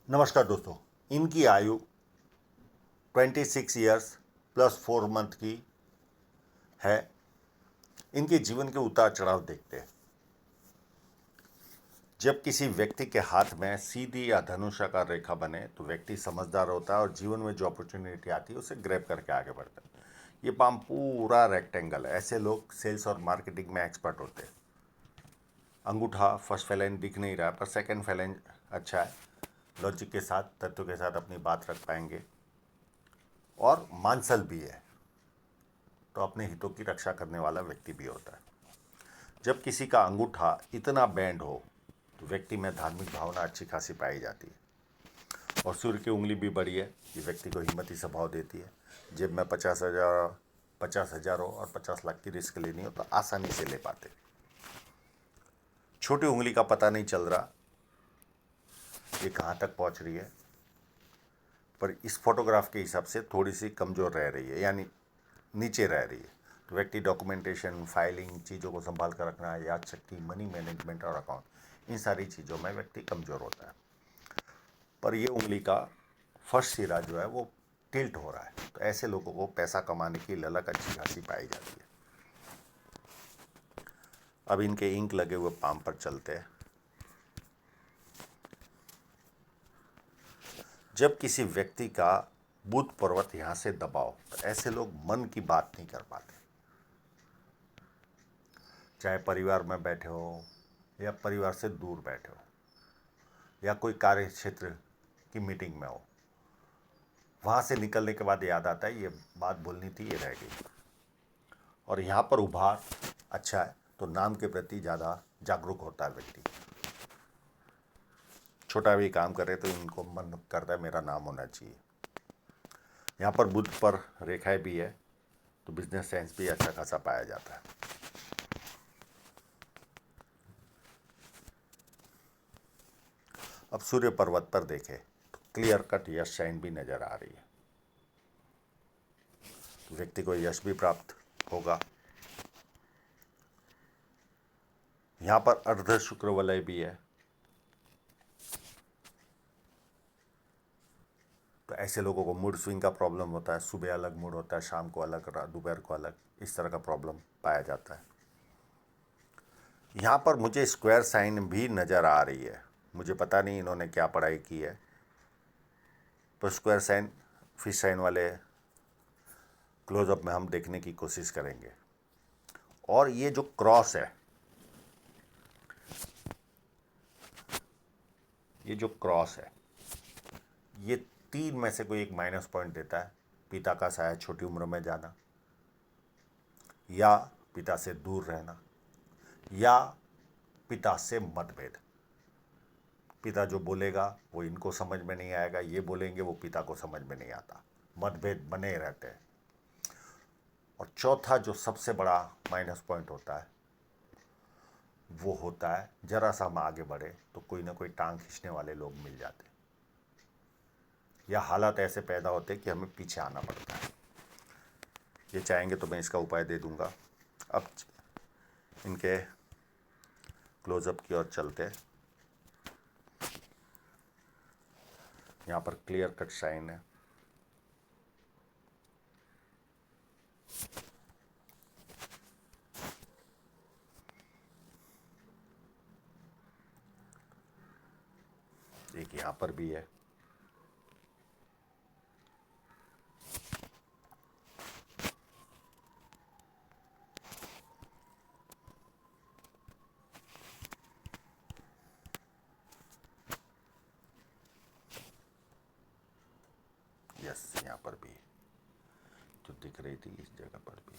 नमस्कार दोस्तों। इनकी आयु 26 ईयर्स प्लस 4 मंथ की है। इनके जीवन के उतार चढ़ाव देखते हैं। जब किसी व्यक्ति के हाथ में सीधी या धनुषाकार रेखा बने तो व्यक्ति समझदार होता है और जीवन में जो अपॉर्चुनिटी आती है उसे ग्रैब करके आगे बढ़ता है। ये पाम पूरा रेक्टेंगल है। ऐसे लोग सेल्स और मार्केटिंग में एक्सपर्ट होते हैं। अंगूठा फर्स्ट फेलेंज दिख नहीं रहा पर सेकंड फेलेंज अच्छा है। लॉजिक के साथ तत्व के साथ अपनी बात रख पाएंगे और मांसल भी है, तो अपने हितों की रक्षा करने वाला व्यक्ति भी होता है। जब किसी का अंगूठा इतना बैंड हो तो व्यक्ति में धार्मिक भावना अच्छी खासी पाई जाती है। और सूर्य की उंगली भी बड़ी है, ये व्यक्ति को हिम्मती स्वभाव देती है। जेब में 50,000 हो और 50 लाख की रिस्क लेनी हो तो आसानी से ले पाते। छोटी उंगली का पता नहीं चल रहा ये कहाँ तक पहुँच रही है, पर इस फोटोग्राफ के हिसाब से थोड़ी सी कमज़ोर रह रही है, यानी नीचे रह रही है। तो व्यक्ति डॉक्यूमेंटेशन, फाइलिंग, चीज़ों को संभाल कर रखना, याद शक्ति, मनी मैनेजमेंट और अकाउंट, इन सारी चीज़ों में व्यक्ति कमज़ोर होता है। पर ये उंगली का फर्स्ट सिरा जो है वो टिल्ट हो रहा है, तो ऐसे लोगों को पैसा कमाने की ललक अच्छी खासी पाई जाती है। अब इनके इंक लगे हुए पाम पर चलते हैं। जब किसी व्यक्ति का बुध पर्वत यहाँ से दबाओ तो ऐसे लोग मन की बात नहीं कर पाते। चाहे परिवार में बैठे हो या परिवार से दूर बैठे हो या कोई कार्य क्षेत्र की मीटिंग में हो, वहाँ से निकलने के बाद याद आता है ये बात बोलनी थी, ये रह गई। और यहाँ पर उभार अच्छा है तो नाम के प्रति ज़्यादा जागरूक होता है व्यक्ति। छोटा भी काम करे तो इनको मन करता है मेरा नाम होना चाहिए। यहाँ पर बुध पर रेखाएं भी है तो बिजनेस सेंस भी अच्छा खासा पाया जाता है। अब सूर्य पर्वत पर देखें तो क्लियर कट यश शाइन भी नजर आ रही है। तो व्यक्ति को यश भी प्राप्त होगा। यहाँ पर अर्ध शुक्र वलय भी है, तो ऐसे लोगों को मूड स्विंग का प्रॉब्लम होता है। सुबह अलग मूड होता है, शाम को अलग, दोपहर को अलग, इस तरह का प्रॉब्लम पाया जाता है। यहाँ पर मुझे स्क्वायर साइन भी नज़र आ रही है। मुझे पता नहीं इन्होंने क्या पढ़ाई की है, पर स्क्वायर साइन फिश साइन वाले क्लोजअप में हम देखने की कोशिश करेंगे। और ये जो क्रॉस है, ये जो क्रॉस है, ये 3 में से कोई एक माइनस पॉइंट देता है। पिता का साया छोटी उम्र में जाना, या पिता से दूर रहना, या पिता से मतभेद। पिता जो बोलेगा वो इनको समझ में नहीं आएगा, ये बोलेंगे वो पिता को समझ में नहीं आता, मतभेद बने रहते हैं। और चौथा जो सबसे बड़ा माइनस पॉइंट होता है वो होता है जरा सा हम आगे बढ़े तो कोई ना कोई टांग खींचने वाले लोग मिल जाते, या हालात ऐसे पैदा होते कि हमें पीछे आना पड़ता है। ये चाहेंगे तो मैं इसका उपाय दे दूंगा। अब इनके क्लोजअप की ओर चलते हैं। यहाँ पर क्लियर कट साइन है। एक यहाँ पर भी है। यस, यहाँ पर भी जो दिख रही थी इस जगह पर भी।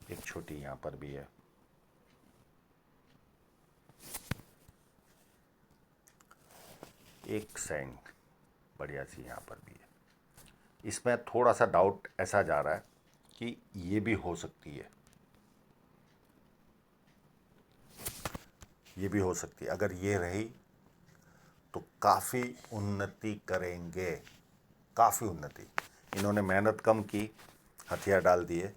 एक छोटी यहाँ पर भी है। एक साइन बढ़िया सी यहाँ पर भी है। इसमें थोड़ा सा डाउट ऐसा जा रहा है कि ये भी हो सकती है, ये भी हो सकती है। अगर ये रही तो काफ़ी उन्नति करेंगे, काफ़ी उन्नति। इन्होंने मेहनत कम की, हथियार डाल दिए।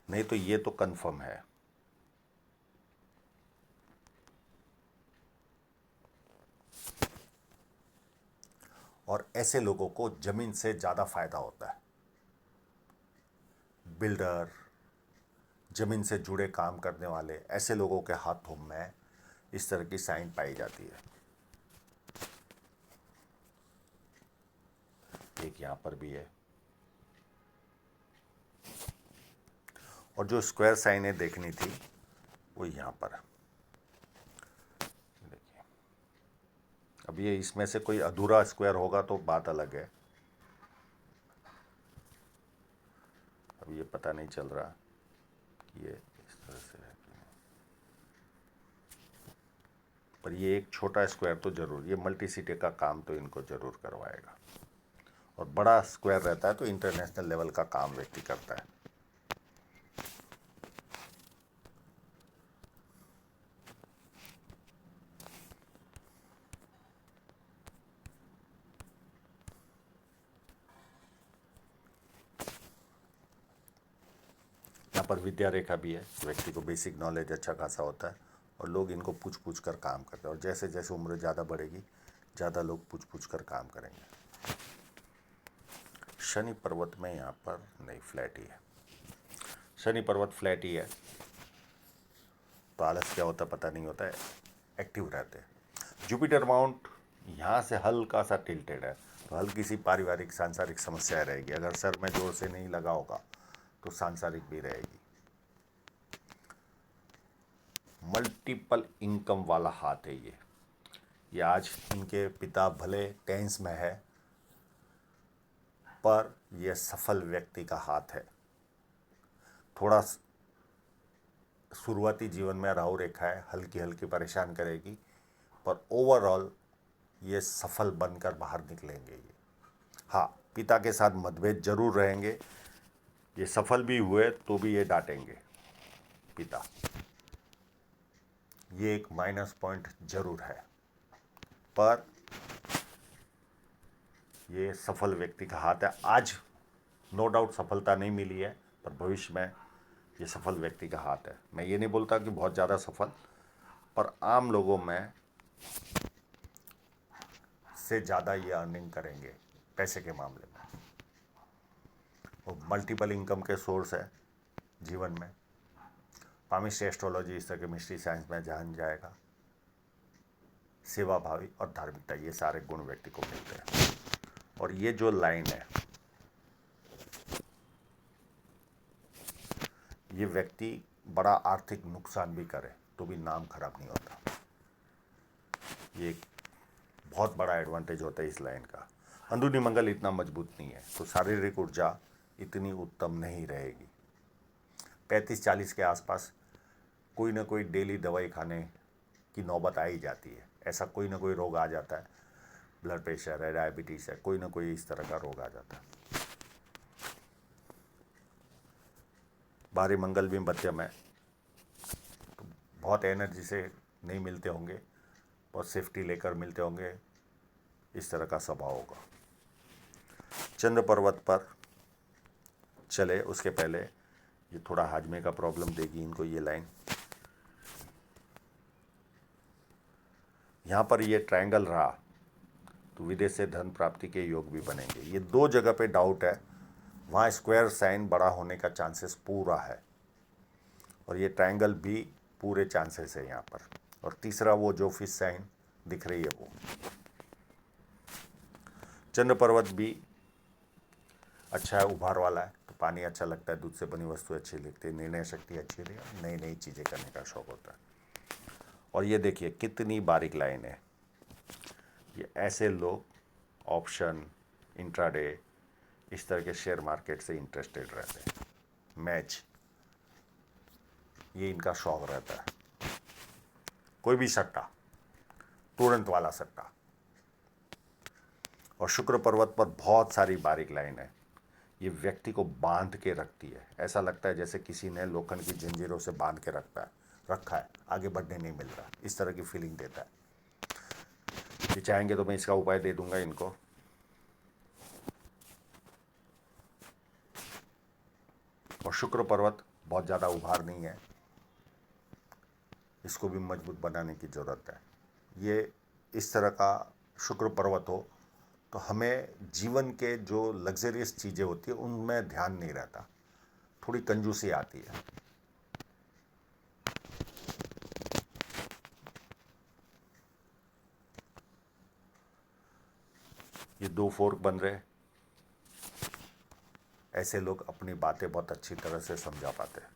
नहीं तो ये तो कंफर्म है। और ऐसे लोगों को जमीन से ज्यादा फायदा होता है। बिल्डर, जमीन से जुड़े काम करने वाले, ऐसे लोगों के हाथों में इस तरह की साइन पाई जाती है। एक यहां पर भी है। और जो स्क्वायर साइनें देखनी थी वो यहां पर है। देखिए, अब ये इसमें से कोई अधूरा स्क्वायर होगा तो बात अलग है। अब ये पता नहीं चल रहा कि ये इस तरह से है, पर ये एक छोटा स्क्वायर तो जरूर, ये मल्टीसिटी का काम तो इनको जरूर करवाएगा। और बड़ा स्क्वायर रहता है तो इंटरनेशनल लेवल का काम व्यक्ति करता है। यहाँ पर विद्या रेखा भी है। व्यक्ति को बेसिक नॉलेज अच्छा खासा होता है और लोग इनको पूछ पूछ कर काम करते हैं। और जैसे जैसे उम्र ज़्यादा बढ़ेगी ज़्यादा लोग पूछ पूछ कर काम करेंगे। शनि पर्वत में यहाँ पर नहीं, फ्लैट ही है। शनि पर्वत फ्लैट ही है तो आलस क्या होता पता नहीं होता है, एक्टिव रहते हैं। जुपिटर माउंट यहाँ से हल्का सा टिल्टेड है तो हल्की सी पारिवारिक सांसारिक समस्याएं रहेगी। अगर सर में जोर से नहीं लगा होगा तो सांसारिक भी रहेगी। मल्टीपल इनकम वाला हाथ है ये आज इनके पिता भले टेंस में है पर यह सफल व्यक्ति का हाथ है। थोड़ा शुरुआती जीवन में राहु रेखा है, हल्की हल्की परेशान करेगी, पर ओवरऑल ये सफल बनकर बाहर निकलेंगे ये। हाँ, पिता के साथ मतभेद जरूर रहेंगे। ये सफल भी हुए तो भी ये डांटेंगे पिता, ये एक माइनस पॉइंट जरूर है। पर ये सफल व्यक्ति का हाथ है। आज नो डाउट सफलता नहीं मिली है पर भविष्य में ये सफल व्यक्ति का हाथ है। मैं ये नहीं बोलता कि बहुत ज़्यादा सफल, पर आम लोगों में से ज़्यादा ये अर्निंग करेंगे पैसे के मामले में। वो मल्टीपल इनकम के सोर्स है जीवन में। पामिस्ट्री एस्ट्रोलॉजी इस तरह के मिस्ट्री साइंस में जान जाएगा। सेवा भावी और धार्मिकता, ये सारे गुण व्यक्ति को मिलते हैं। और ये जो लाइन है, ये व्यक्ति बड़ा आर्थिक नुकसान भी करे तो भी नाम खराब नहीं होता। ये एक बहुत बड़ा एडवांटेज होता है इस लाइन का। अंदरूनी मंगल इतना मजबूत नहीं है तो शारीरिक ऊर्जा इतनी उत्तम नहीं रहेगी। 35-40 के आसपास कोई ना कोई डेली दवाई खाने की नौबत आ ही जाती है। ऐसा कोई ना कोई रोग आ जाता है, ब्लड प्रेशर है, डायबिटीज़ है, कोई ना कोई इस तरह का रोग आ जाता है। बाहरी मंगल भी मध्यम है तो बहुत एनर्जी से नहीं मिलते होंगे, बहुत सेफ्टी लेकर मिलते होंगे, इस तरह का स्वभाव होगा। चंद्र पर्वत पर चले उसके पहले ये थोड़ा हाजमे का प्रॉब्लम देगी इनको ये लाइन। यहाँ पर ये ट्रायंगल रहा तो विदेश से धन प्राप्ति के योग भी बनेंगे। ये दो जगह पे डाउट है, वहाँ स्क्वायर साइन बड़ा होने का चांसेस पूरा है और ये ट्रायंगल भी पूरे चांसेस है यहाँ पर। और तीसरा वो जो फिश साइन दिख रही है वो। चंद्र पर्वत भी अच्छा है, उभार वाला है तो पानी अच्छा लगता है, दूध से बनी वस्तु अच्छी लगती है, निर्णय शक्ति अच्छी रही है, नई नई चीज़ें करने का शौक होता है। और ये देखिए कितनी बारीक लाइन है। ये ऐसे लोग ऑप्शन, इंट्राडे, इस तरह के शेयर मार्केट से इंटरेस्टेड रहते हैं। मैच, ये इनका शौक रहता है। कोई भी सट्टा, तुरंत वाला सट्टा। और शुक्र पर्वत पर बहुत सारी बारीक लाइन है। ये व्यक्ति को बांध के रखती है। ऐसा लगता है जैसे किसी ने लोखंड की जंजीरों से बांध के रखा है, आगे बढ़ने नहीं मिल रहा, इस तरह की फीलिंग देता है। ये चाहेंगे तो मैं इसका उपाय दे दूंगा इनको। और शुक्र पर्वत बहुत ज़्यादा उभार नहीं है, इसको भी मजबूत बनाने की ज़रूरत है। ये इस तरह का शुक्र पर्वत हो तो हमें जीवन के जो लग्जरियस चीज़ें होती है उनमें ध्यान नहीं रहता, थोड़ी कंजूसी आती है। ये 2 फोर्क बन रहे, ऐसे लोग अपनी बातें बहुत अच्छी तरह से समझा पाते हैं।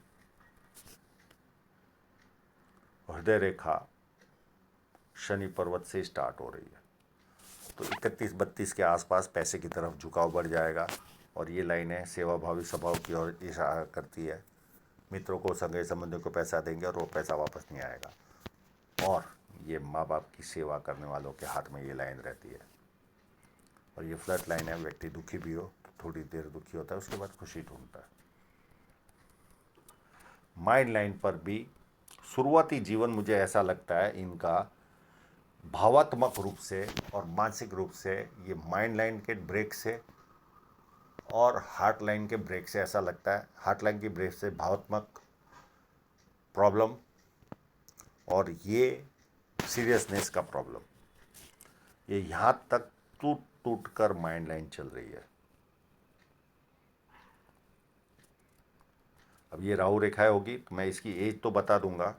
हृदय रेखा शनि पर्वत से स्टार्ट हो रही है, तो 31-32 के आसपास पैसे की तरफ झुकाव बढ़ जाएगा। और ये लाइनें सेवाभावी स्वभाव की ओर इशारा करती है। मित्रों को, सगे संबंधियों को पैसा देंगे और वो पैसा वापस नहीं आएगा। और ये माँ बाप की सेवा करने वालों के हाथ में ये लाइन रहती है। और ये फ्लड लाइन है, व्यक्ति दुखी भी हो तो थोड़ी देर दुखी होता है, उसके बाद खुशी ढूंढता है। माइंड लाइन पर भी शुरुआती जीवन मुझे ऐसा लगता है इनका भावात्मक रूप से और मानसिक रूप से, ये माइंड लाइन के ब्रेक से और हार्ट लाइन के ब्रेक से ऐसा लगता है। हार्ट लाइन की ब्रेक से भावात्मक प्रॉब्लम और ये सीरियसनेस का प्रॉब्लम, ये यहाँ तक टूट टूट कर माइंड लाइन चल रही है। अब ये राहु रेखाएं होगी तो मैं इसकी एज तो बता दूंगा,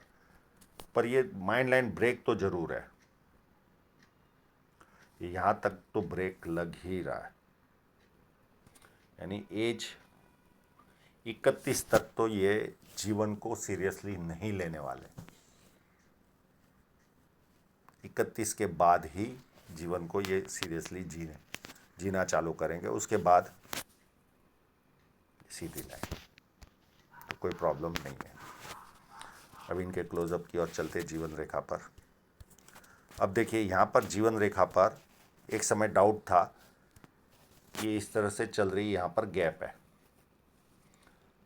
पर ये माइंड लाइन ब्रेक तो जरूर है। ये यहाँ तक तो ब्रेक लग ही रहा है, यानी एज 31 तक तो ये जीवन को सीरियसली नहीं लेने वाले। 31 के बाद ही जीवन को ये सीरियसली जीना चालू करेंगे, उसके बाद सीधी लाइन, तो कोई प्रॉब्लम नहीं है। अब इनके क्लोजअप की ओर चलते जीवन रेखा पर। अब देखिए यहाँ पर जीवन रेखा पर एक समय डाउट था कि इस तरह से चल रही, यहाँ पर गैप है,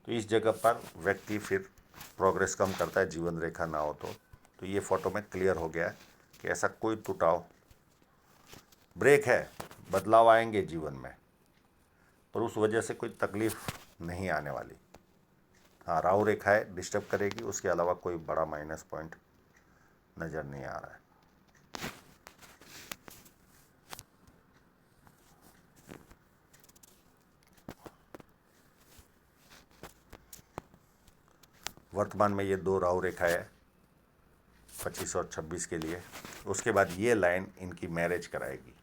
तो इस जगह पर व्यक्ति फिर प्रोग्रेस कम करता है जीवन रेखा ना हो तो ये फोटो में क्लियर हो गया है कि ऐसा कोई टूटाव ब्रेक है। बदलाव आएंगे जीवन में, पर उस वजह से कोई तकलीफ नहीं आने वाली। हाँ, राहु रेखाएं डिस्टर्ब करेगी, उसके अलावा कोई बड़ा माइनस पॉइंट नज़र नहीं आ रहा है। वर्तमान में ये 2 राहु रेखाएं है 25 और 26 के लिए। उसके बाद ये लाइन इनकी मैरिज कराएगी,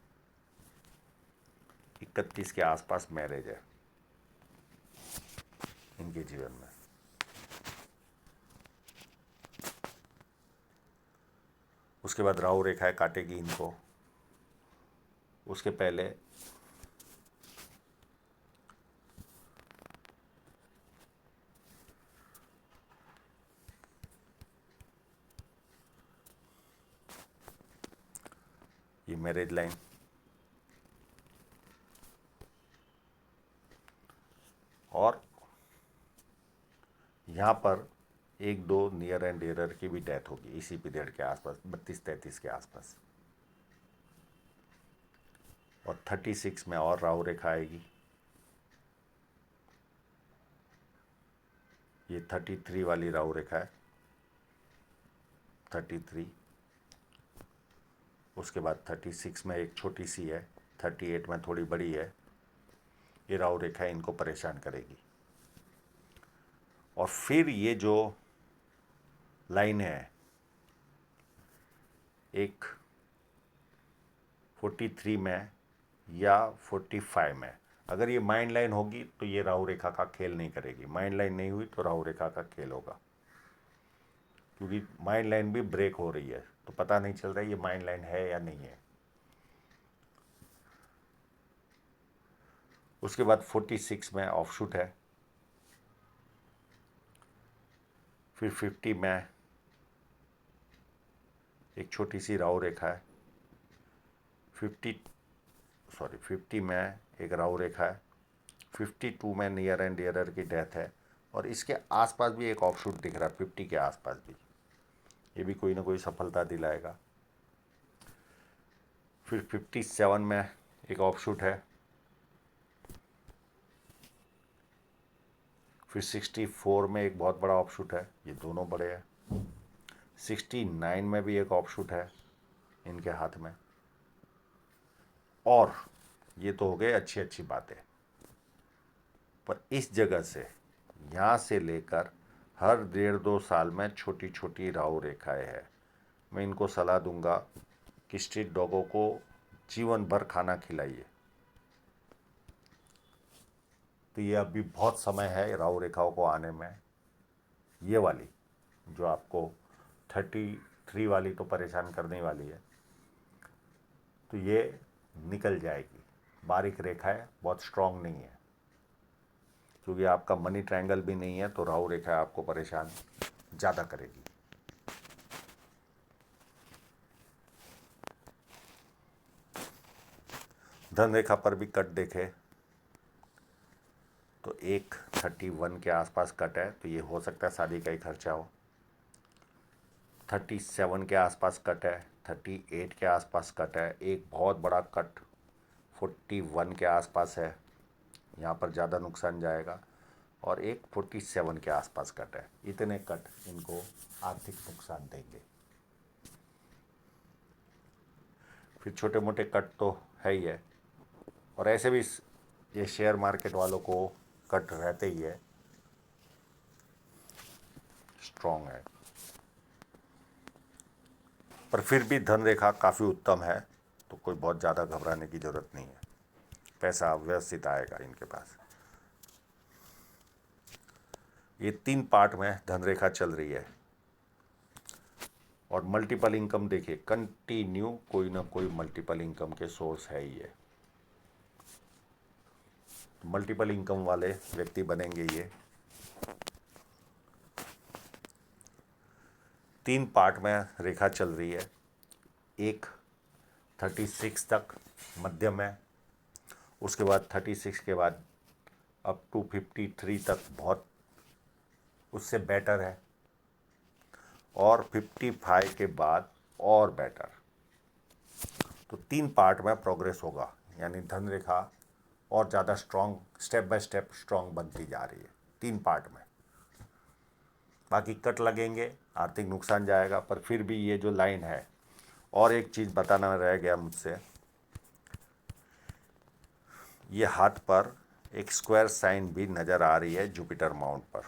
31 के आसपास मैरिज है इनके जीवन में। उसके बाद राहु रेखाएं काटेगी इनको, उसके पहले ये मैरिज लाइन, और यहाँ पर 1-2 नियर एंड डियरर की भी डेथ होगी इसी पीरियड के आसपास, 32-33 के आसपास। और 36 में और राहु रेखा आएगी। ये 33 वाली राहु रेखा है, 33। उसके बाद 36 में एक छोटी सी है, 38 में थोड़ी बड़ी है। ये राहु रेखा इनको परेशान करेगी। और फिर ये जो लाइन है, एक 43 में या 45 में, अगर ये माइंड लाइन होगी तो ये राहु रेखा का खेल नहीं करेगी। माइंड लाइन नहीं हुई तो राहु रेखा का खेल होगा, क्योंकि माइंड लाइन भी ब्रेक हो रही है, तो पता नहीं चल रहा है ये माइंड लाइन है या नहीं है। उसके बाद 46 में ऑफशूट है, फिर 50 में एक छोटी सी राहु रेखा है, 50 में एक राहु रेखा है, 52 में नियर एंड डियरर की डेथ है, और इसके आसपास भी एक ऑफशूट दिख रहा है 50 के आसपास भी, ये भी कोई ना कोई सफलता दिलाएगा। फिर 57 में एक ऑफशूट है, फिर 64 में एक बहुत बड़ा ऑफशूट है, ये दोनों बड़े हैं। 69 में भी एक ऑफशूट है इनके हाथ में। और ये तो हो गए अच्छी अच्छी बातें, पर इस जगह से यहाँ से लेकर हर 1.5-2 साल में छोटी छोटी राहु रेखाएं हैं। मैं इनको सलाह दूंगा कि स्ट्रीट डॉगों को जीवन भर खाना खिलाइए। तो ये अभी बहुत समय है राहु रेखाओं को आने में। ये वाली जो आपको 33 वाली तो परेशान करने वाली है, तो ये निकल जाएगी। बारीक रेखा है, बहुत स्ट्रांग नहीं है, क्योंकि आपका मनी ट्रायंगल भी नहीं है, तो राहु रेखा आपको परेशान ज़्यादा करेगी। धन रेखा पर भी कट देखे तो एक 31 के आसपास कट है, तो ये हो सकता है शादी का ही खर्चा हो। 37 के आसपास कट है, 38 के आसपास कट है, एक बहुत बड़ा कट 41 के आसपास है, यहाँ पर ज़्यादा नुकसान जाएगा, और एक 47 के आसपास कट है। इतने कट इनको आर्थिक नुकसान देंगे। फिर छोटे मोटे कट तो है ही है, और ऐसे भी ये शेयर मार्केट वालों को कट रहते ही है, स्ट्रॉन्ग है। पर फिर भी धन रेखा काफ़ी उत्तम है, तो कोई बहुत ज़्यादा घबराने की ज़रूरत नहीं है। पैसा व्यवस्थित आएगा इनके पास। ये 3 पार्ट में धन रेखा चल रही है, और मल्टीपल इनकम देखिए, कंटिन्यू कोई ना कोई मल्टीपल इनकम के सोर्स है ही है। मल्टीपल इनकम वाले व्यक्ति बनेंगे ये। 3 पार्ट में रेखा चल रही है। एक 36 तक मध्यम है, उसके बाद 36 के बाद अप टू 53 तक बहुत उससे बेटर है, और 55 के बाद और बेटर। तो 3 पार्ट में प्रोग्रेस होगा, यानी धन रेखा और ज़्यादा strong, step by step strong बनती जा रही है 3 पार्ट में। बाकी कट लगेंगे, आर्थिक नुकसान जाएगा, पर फिर भी ये जो लाइन है। और एक चीज़ बताना रह गया मुझसे, ये हाथ पर एक स्क्वायर साइन भी नज़र आ रही है जुपिटर माउंट पर,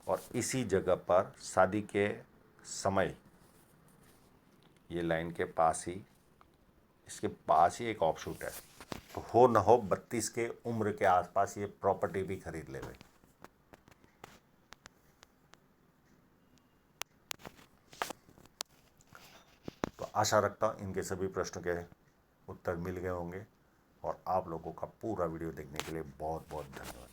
और इसी जगह पर शादी के समय ये लाइन के पास ही, इसके पास ही एक ऑफशूट है। तो हो न हो 32 के उम्र के आसपास ये प्रॉपर्टी भी खरीद ले। तो आशा रखता हूँ इनके सभी प्रश्नों के उत्तर मिल गए होंगे, और आप लोगों का पूरा वीडियो देखने के लिए बहुत बहुत धन्यवाद।